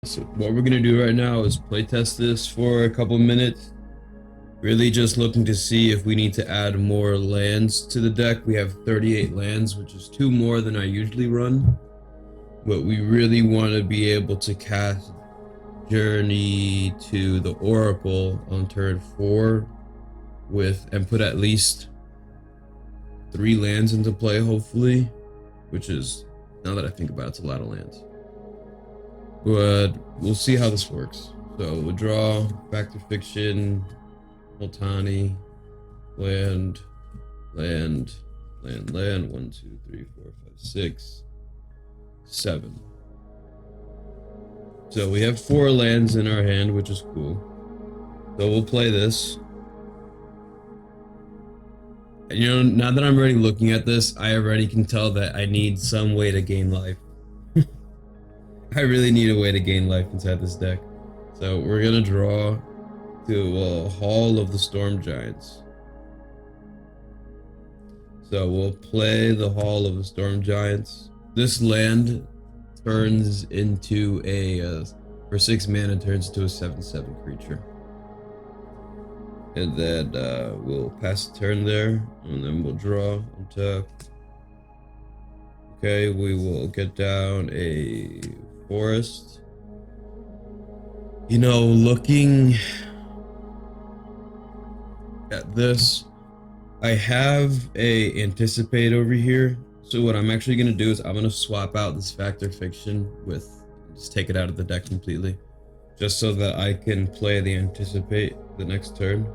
So what we're gonna do right now is playtest this for a couple minutes. Really just looking to see if we need to add more lands to the deck. We have 38 lands, which is 2 more than I usually run. But we really want to be able to cast Journey to the Oracle on turn 4 and put at least 3 lands into play, hopefully. Which is, now that I think about it, it's a lot of lands. But we'll see how this works. So we'll draw Factor Fiction, Multani, land, land, land, land. 1, 2, 3, 4, 5, 6, 7. So we have 4 lands in our hand, which is cool. So we'll play this. And you know, now that I'm already looking at this, I already can tell that I need some way to gain life. I really need a way to gain life inside this deck. So we're gonna draw to Hall of the Storm Giants. So we'll play the Hall of the Storm Giants. This land turns into for 6 mana, turns into a 7/7 creature. And then we'll pass the turn there, and then we'll draw on top. Okay, we will get down a forest. You know, looking at this, I have a anticipate over here. So what I'm actually gonna do is I'm gonna swap out this Factor Fiction just take it out of the deck completely, just so that I can play the anticipate the next turn.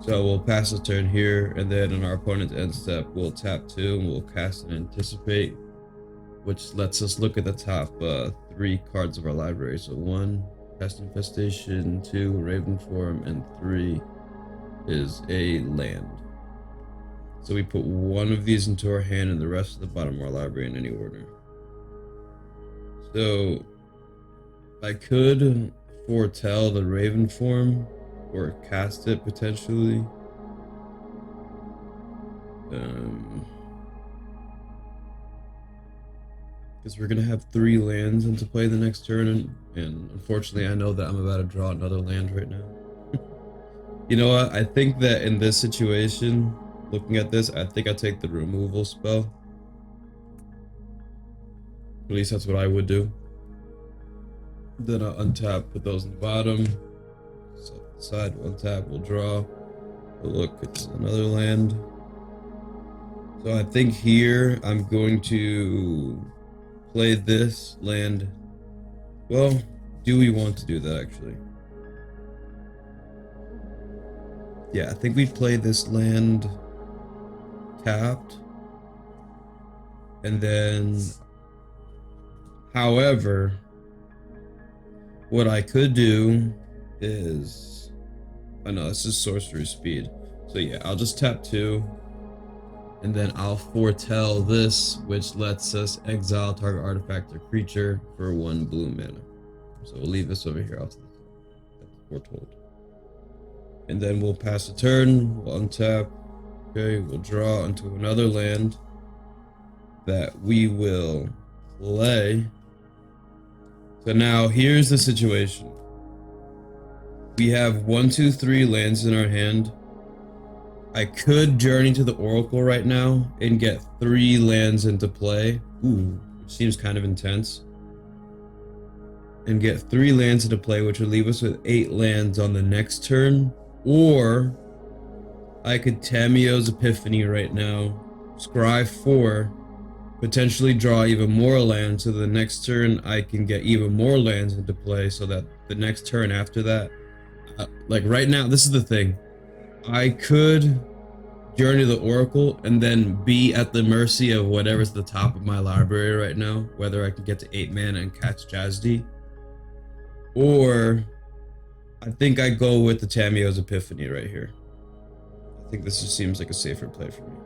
So we'll pass the turn here, and then on our opponent's end step, we'll tap 2 and we'll cast an anticipate, which lets us look at the top 3 cards of our library. So 1, Pest Infestation, 2, Raven Form, and 3 is a land. So we put 1 of these into our hand and the rest at the bottom of our library in any order. So I could foretell the Raven Form or cast it potentially. Because we're gonna have 3 lands into play the next turn, and unfortunately I know that I'm about to draw another land right now. You know what, I think that in this situation, looking at this, I think I take the removal spell. At least that's what I would do. Then I'll untap, put those in the bottom. So side, we'll untap, we'll draw. We'll look, it's another land. So I think here I'm going to play this land. Well, do we want to do that actually? Yeah, I think we play this land tapped. And then, however, what I could do is, oh no, this is sorcery speed. So yeah, I'll just tap 2. And then I'll foretell this, which lets us exile target artifact or creature for 1 blue mana. So we'll leave this over here off to the top. That's foretold. And then we'll pass a turn, we'll untap. Okay, we'll draw into another land that we will play. So now here's the situation. We have 1, 2, 3 lands in our hand. I could journey to the Oracle right now and get 3 lands into play. Ooh, which seems kind of intense. And get 3 lands into play, which would leave us with 8 lands on the next turn. Or I could Tamiyo's Epiphany right now, scry 4, potentially draw even more lands, so the next turn I can get even more lands into play, so that the next turn after that, like right now, this is the thing. I could journey to the Oracle and then be at the mercy of whatever's at the top of my library right now, whether I can get to 8 mana and catch Jadzi, or I think I go with the Tamiyo's Epiphany right here. I think this just seems like a safer play for me.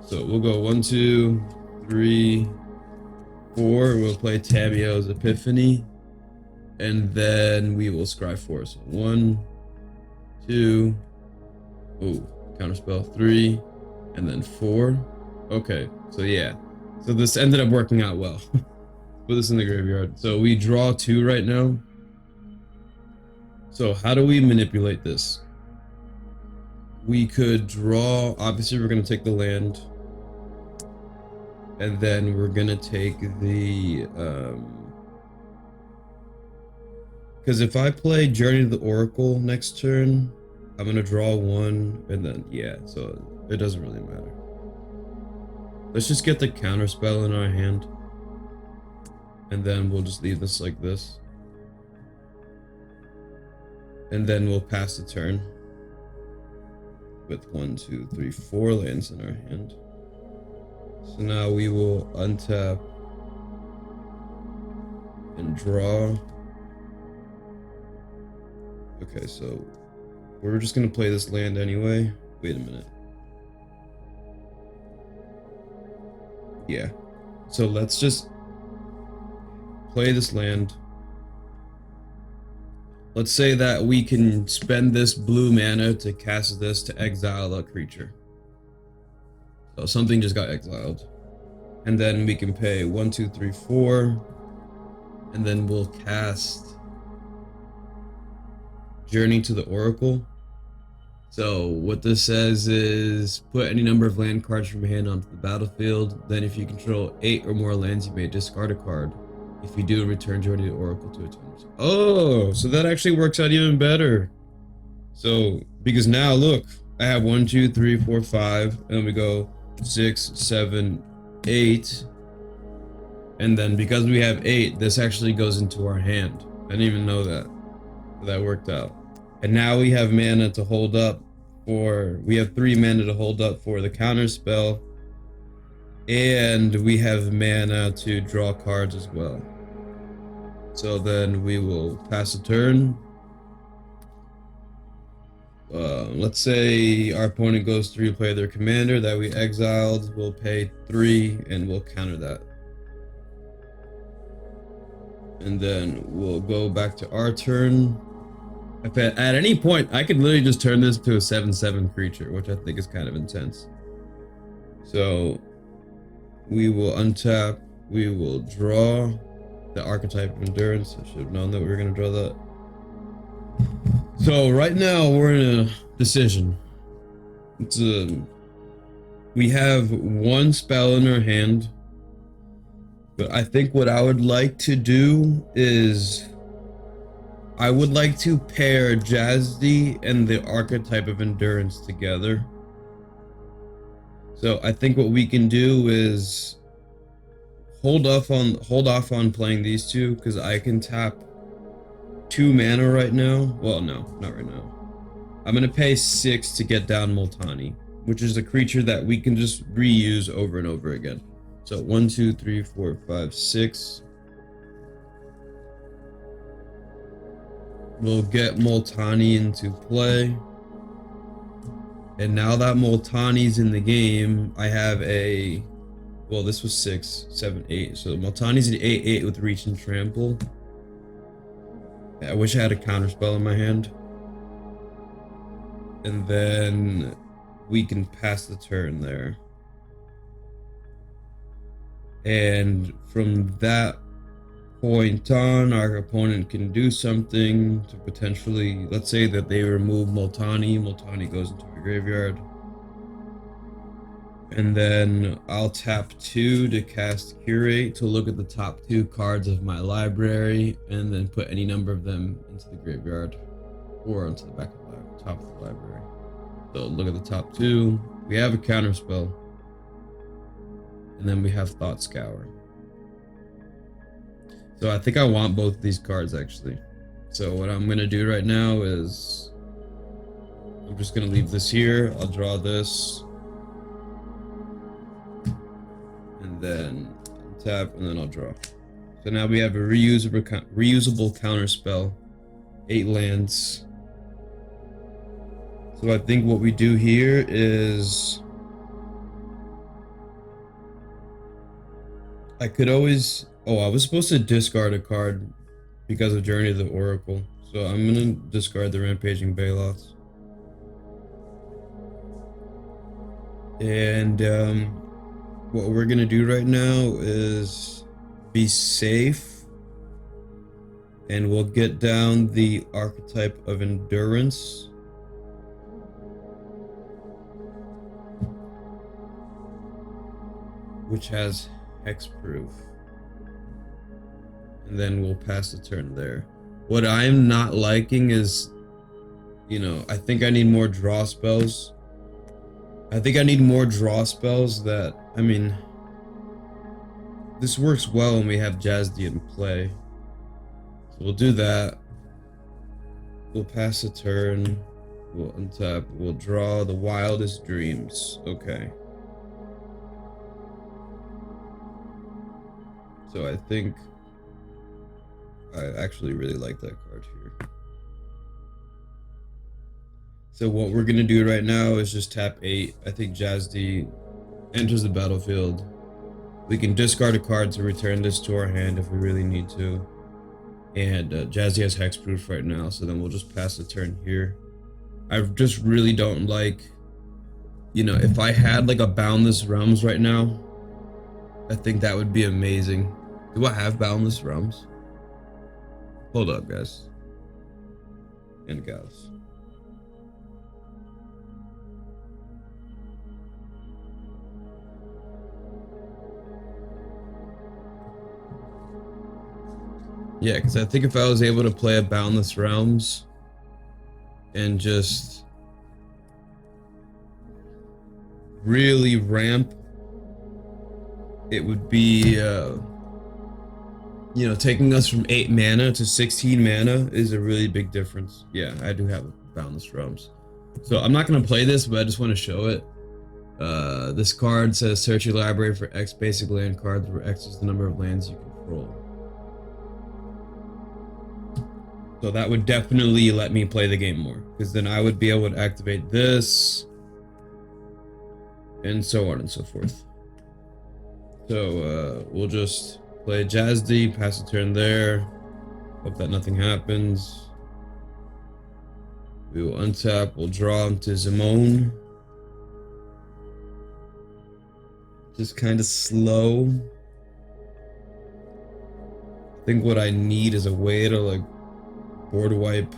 So we'll go 1, 2, 3, 4. We'll play Tamiyo's Epiphany, and then we will scry 4. So 1, 2, oh, counterspell 3, and then 4. Okay, so yeah, so this ended up working out well. put this in the graveyard. So we draw 2 right now. So how do we manipulate this? We could draw, obviously we're gonna take the land. And then we're gonna take the, because if I play Journey to the Oracle next turn, I'm gonna draw 1, and then, yeah, so it doesn't really matter. Let's just get the counter spell in our hand. And then we'll just leave this like this. And then we'll pass the turn. With 1, 2, 3, 4 lands in our hand. So now we will untap and draw. Okay, so we're just gonna play this land anyway. Wait a minute. Yeah. So let's just play this land. Let's say that we can spend this blue mana to cast this to exile a creature. So something just got exiled. And then we can pay 1, 2, 3, 4. And then we'll cast Journey to the Oracle. So what this says is put any number of land cards from your hand onto the battlefield. Then if you control 8 or more lands, you may discard a card. If you do, return Journey to the Oracle to its owners. Oh, so that actually works out even better. So, because now look, I have 1, 2, 3, 4, 5, and then we go 6, 7, 8. And then because we have 8, this actually goes into our hand. I didn't even know that. But that worked out. And now we have mana to hold up we have 3 mana to hold up for the counter spell. And we have mana to draw cards as well. So then we will pass a turn. Let's say our opponent goes to replay their commander that we exiled. We'll pay 3 and we'll counter that. And then we'll go back to our turn. If at any point, I could literally just turn this to a 7/7 creature, which I think is kind of intense. So we will untap, we will draw the archetype of endurance. I should have known that we were going to draw that. So right now we're in a decision. We have 1 spell in our hand, but I think what I would like to do is I would like to pair Jadzi and the archetype of endurance together. So I think what we can do is hold off on playing these 2, because I can tap 2 mana right now. Well, no, not right now. I'm gonna pay 6 to get down Multani, which is a creature that we can just reuse over and over again. So 1, 2, 3, 4, 5, 6. We'll get Multani into play. And now that Multani's in the game, I have a... Well, this was 6, 7, 8. So Multani's an 8/8 with reach and trample. I wish I had a counterspell in my hand. And then we can pass the turn there. And from that point on, our opponent can do something to potentially, let's say that they remove Multani. Multani goes into a graveyard. And then I'll tap 2 to cast Curate to look at the top 2 cards of my library, and then put any number of them into the graveyard or onto the back of the top of the library. So look at the top 2. We have a counter spell, and then we have Thought Scour. So I think I want both of these cards actually. So what I'm gonna do right now is I'm just gonna leave this here. I'll draw this. And then tap, and then I'll draw. So now we have a reusable counter spell, 8 lands. So I think what we do here is I could always... Oh, I was supposed to discard a card because of Journey to the Oracle. So I'm gonna discard the Rampaging Baloths. And what we're gonna do right now is be safe, and we'll get down the archetype of endurance. Which has hexproof. And then we'll pass the turn there. What I'm not liking is, you know, I think I need more draw spells. I think I need more draw spells that, I mean, this works well when we have Jadzi in play. So we'll do that. We'll pass a turn. We'll untap. We'll draw the Wildest Dreams. Okay. So I think I actually really like that card here. So what we're gonna do right now is just tap 8. I think Jadzi enters the battlefield. We can discard a card to return this to our hand if we really need to. And Jadzi has hexproof right now, so then we'll just pass the turn here. I just really don't like, you know, if I had like a Boundless Realms right now, I think that would be amazing. Do I have Boundless Realms? Hold up, guys. And gals. Yeah, because I think if I was able to play a Boundless Realms and just really ramp, it would be, you know, taking us from 8 mana to 16 mana is a really big difference. Yeah, I do have Boundless Realms. So I'm not going to play this, but I just want to show it. This card says search your library for X basic land cards, where X is the number of lands you control. So that would definitely let me play the game more, because then I would be able to activate this, and so on and so forth. So we'll just play Jadzi, pass a turn there. Hope that nothing happens. We will untap, we'll draw into Zimone. Just kind of slow. I think what I need is a way to like board wipe,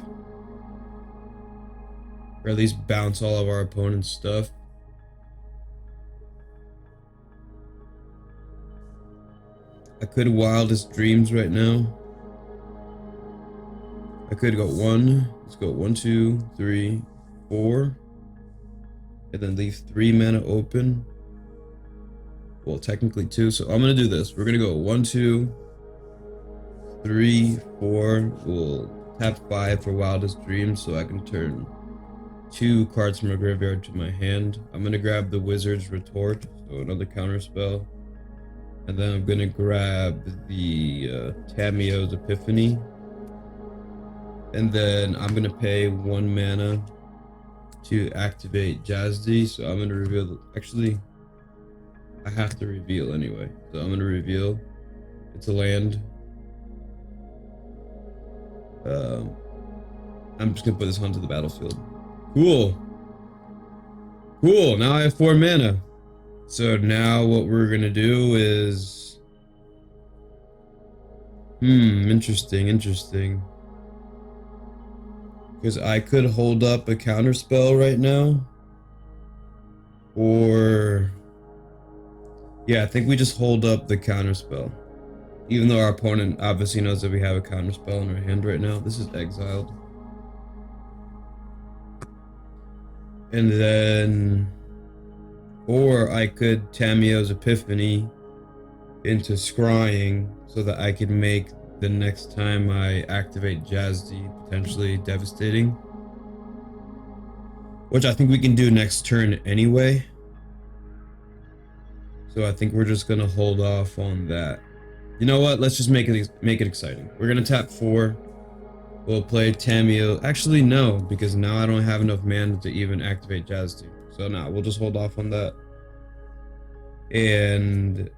or at least bounce all of our opponent's stuff. I could Wildest Dreams right now. I could go 1. Let's go 1, 2, 3, 4. And then leave 3 mana open. Well, technically 2. So I'm going to do this. We're going to go 1, 2, 3, 4. We'll tap 5 for Wildest Dreams so I can turn 2 cards from my graveyard to my hand. I'm going to grab the Wizard's Retort, so another counter spell. And then I'm gonna grab the Tamiyo's Epiphany. And then I'm gonna pay 1 mana to activate Jadzi. So I'm gonna reveal, actually, I have to reveal anyway. So I'm gonna reveal, it's a land. I'm just gonna put this onto the battlefield. Cool. Cool, now I have 4 mana. So now what we're gonna do is, interesting. Because I could hold up a counter spell right now, or yeah, I think we just hold up the counter spell, even though our opponent obviously knows that we have a counter spell in our hand right now. This is exiled, and then. Or I could Tamiyo's Epiphany into scrying so that I could make the next time I activate Jadzi potentially devastating. Which I think we can do next turn anyway. So I think we're just gonna hold off on that. You know what? Let's just make it exciting. We're gonna tap 4. We'll play Tamiyo. Actually, no, because now I don't have enough mana to even activate Jadzi. So now we'll just hold off on that. And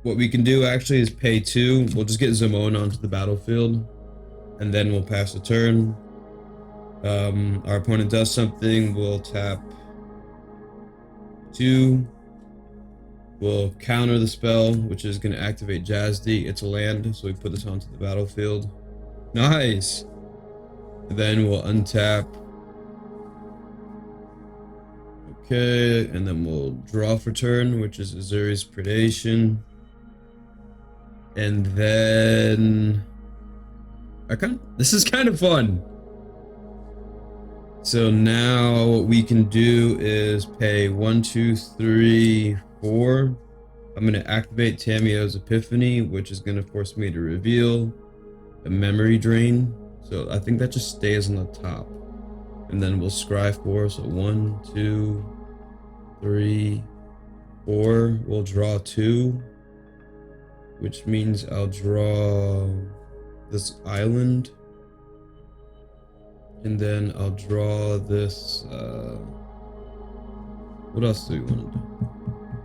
what we can do actually is pay 2. We'll just get Zimone onto the battlefield, and then we'll pass the turn. Our opponent does something, we'll tap 2, We'll counter the spell, which is going to activate Jadzi. It's a land, so we put this onto the battlefield. Nice! And then we'll untap. Okay, and then we'll draw for turn, which is Azuri's Predation. And then... this is kind of fun. So now what we can do is pay 1, 2, 3, 4. I'm going to activate Tamio's Epiphany, which is going to force me to reveal a memory drain. So I think that just stays on the top. And then we'll scry 4. So 1, 2, 3, 4. We'll draw 2, which means I'll draw this island. And then I'll draw this, what else do we want to do?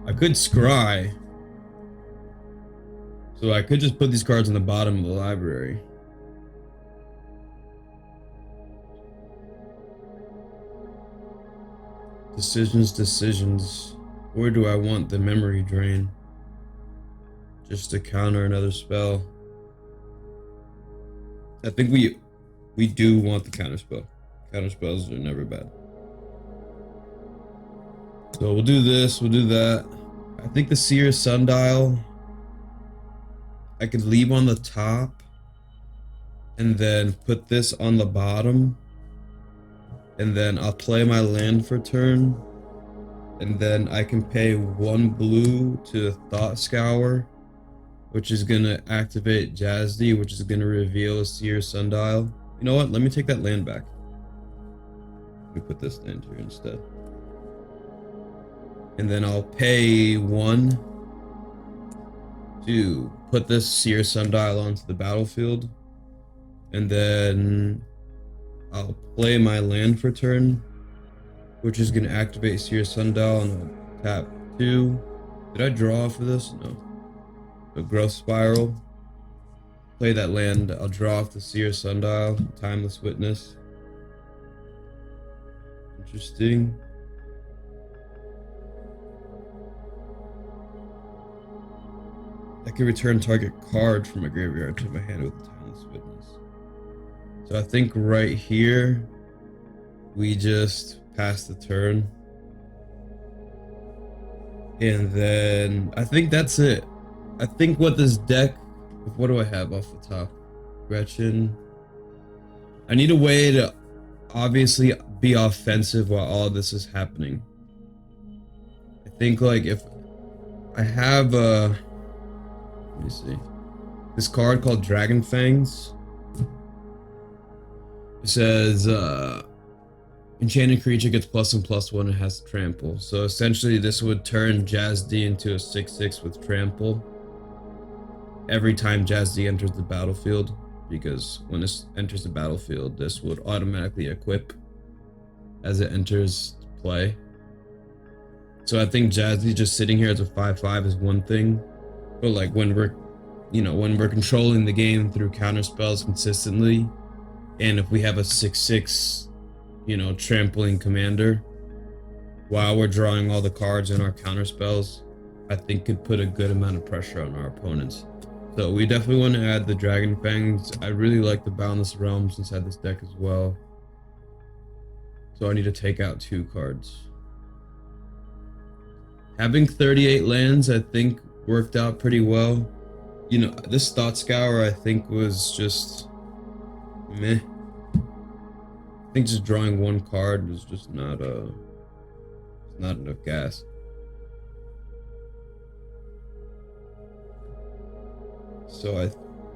I could scry. So I could just put these cards on the bottom of the library. Decisions. Where do I want the memory drain? Just to counter another spell. I think we do want the counterspell. Counterspells are never bad. So we'll do this, we'll do that. I think the Seer Sundial, I could leave on the top and then put this on the bottom. And then I'll play my land for turn. And then I can pay 1 blue to Thought Scour, which is gonna activate Jadzi, which is gonna reveal a Seer Sundial. You know what? Let me take that land back. Let me put this land here instead. And then I'll pay 1 to put this Seer Sundial onto the battlefield. And then I'll play my land for turn, which is going to activate Seer Sundial, and I'll tap 2. Did I draw for this? No. A Growth Spiral. Play that land. I'll draw off the Seer Sundial. Timeless Witness. Interesting. I can return target card from my graveyard to my hand with a Timeless Witness. So I think right here, we just pass the turn. And then I think that's it. I think what this deck, what do I have off the top? Gretchen. I need a way to obviously be offensive while all of this is happening. I think like if I have a, let me see, this card called Dragon Fangs. It says enchanted creature gets +1/+1 and has trample. So essentially this would turn Jadzi into a 6/6 with trample every time Jadzi enters the battlefield, because when this enters the battlefield, this would automatically equip as it enters play. So I think Jadzi just sitting here as a 5/5 is one thing, but like when we're, when we're controlling the game through counter spells consistently, and if we have a 6/6, trampling commander while we're drawing all the cards in our counter spells, I think could put a good amount of pressure on our opponents. So we definitely want to add the Dragon Fangs. I really like the Boundless Realms inside this deck as well. So I need to take out 2 cards. Having 38 lands, I think, worked out pretty well. This Thought Scour, I think, was just meh. I think just drawing 1 card was just not enough gas. So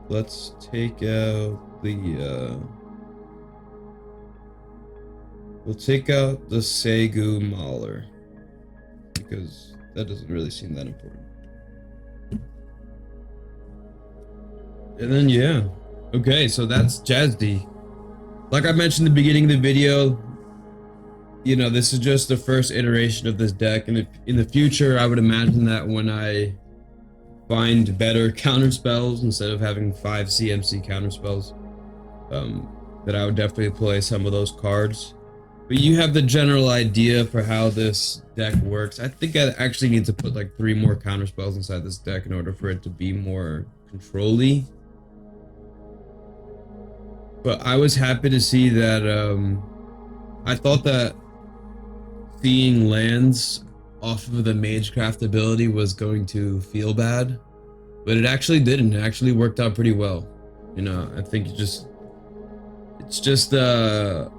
let's take out the we'll take out the Segu Mauler, because that doesn't really seem that important. And then yeah. Okay, so that's Jadzi. Like I mentioned at the beginning of the video, this is just the first iteration of this deck, and if in the future I would imagine that when I find better counter spells instead of having 5 CMC counter spells, that I would definitely play some of those cards. But you have the general idea for how this deck works. I think I actually need to put like 3 more counter spells inside this deck in order for it to be more control-y. But I was happy to see that I thought that seeing lands off of the Magecraft ability was going to feel bad, but it actually didn't. It actually worked out pretty well. You know, I think it's just a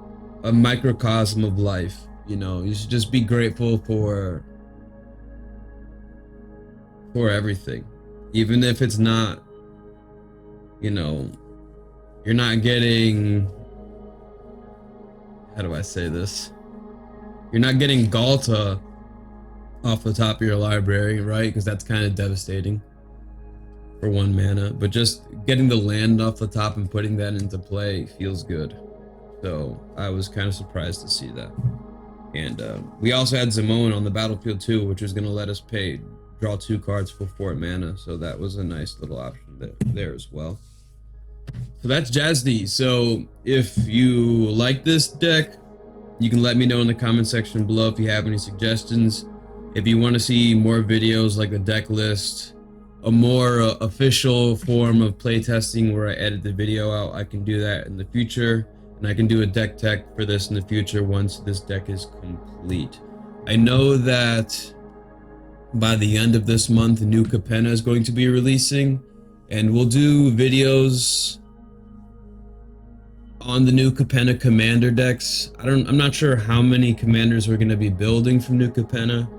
microcosm of life. You know, you should just be grateful for everything, even if it's not, you know, you're not getting, how do I say this? You're not getting Galta off the top of your library, right? Because that's kind of devastating for 1 mana, but just getting the land off the top and putting that into play feels good. So I was kind of surprised to see that. And we also had Zimone on the battlefield too, which was going to let us draw 2 cards for 4 mana. So that was a nice little option there as well. So that's Jadzi. So if you like this deck, you can let me know in the comment section below if you have any suggestions. If you want to see more videos like the deck list, a more official form of playtesting where I edit the video out, I can do that in the future. And I can do a deck tech for this in the future once this deck is complete. I know that by the end of this month, new Capenna is going to be releasing, and we'll do videos on the new Capenna commander decks. I'm not sure how many commanders we're going to be building from new Capenna.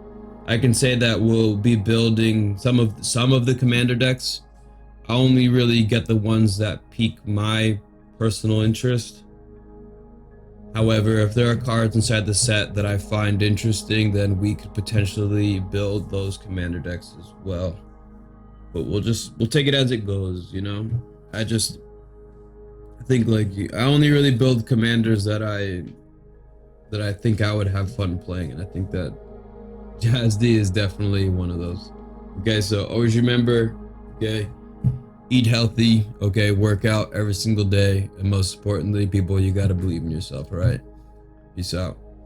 I can say that we'll be building some of the commander decks. I only really get the ones that pique my personal interest. However, if there are cards inside the set that I find interesting, then we could potentially build those commander decks as well. But we'll take it as it goes, you know? I think like I only really build commanders that I think I would have fun playing, and I think that Jadzi is definitely one of those. Okay, so always remember, okay, eat healthy, okay, work out every single day, and most importantly, people, you gotta believe in yourself, all right? Peace out.